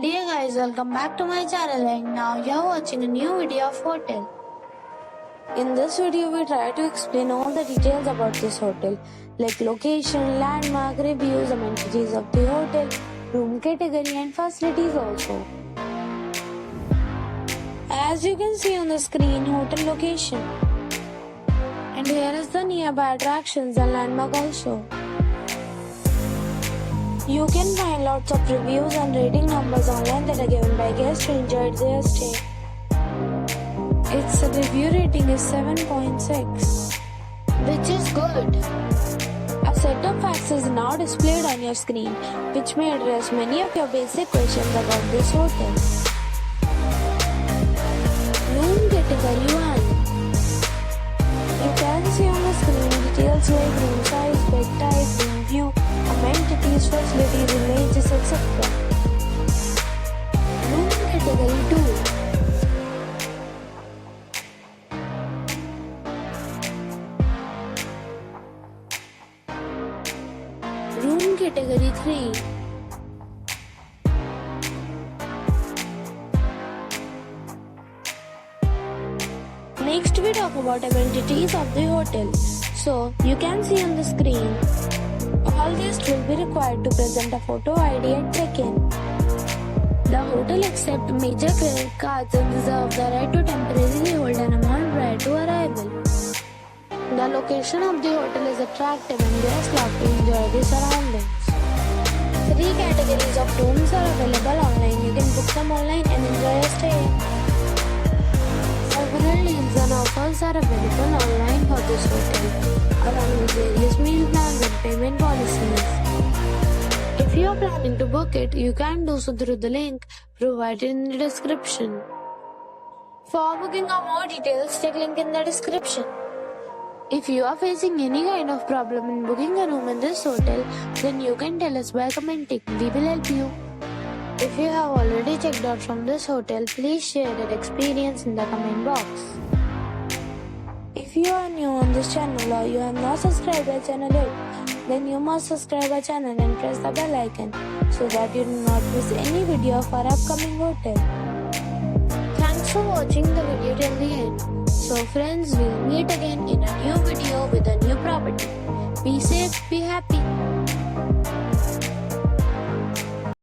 Dear guys, welcome back to my channel and now you are watching a new video of hotel. In this video we try to explain all the details about this hotel like location, landmark, reviews, amenities of the hotel, room category and facilities also. As you can see on the screen, hotel location. And here is the nearby attractions and landmark also. You can find lots of reviews and rating numbers online that are given by guests who enjoyed their stay. Its review rating is 7.6, which is good. A set of facts is now displayed on your screen, which may address many of your basic questions about this hotel. Room category 1. You can see on the screen details like room size, bed type, room view, amenities, facilities, images, etc. Room category 2. Room category 3. Next we talk about amenities of the hotel. So you can see on the screen, all guests will be required to present a photo ID at check-in. The hotel accepts major credit cards and reserves the right to temporarily hold an amount prior to arrival. The location of the hotel is attractive and guests love to enjoy the surroundings. 3 categories of rooms are available online. You can book them online and enjoy your stay. Several deals and offers are available online for this hotel, along with various meal plans and payment policies. If you are planning to book it, you can do so through the link provided in the description. For booking or more details, check link in the description. If you are facing any kind of problem in booking a room in this hotel, then you can tell us by commenting. We will help you. If you have already checked out from this hotel, please share that experience in the comment box. If you are new on this channel or you have not subscribed our channel yet, then you must subscribe our channel and press the bell icon so that you do not miss any video of our upcoming hotel. Thanks for watching the video till the end. So friends, we'll meet again in a new video with a new property. Be safe, be happy.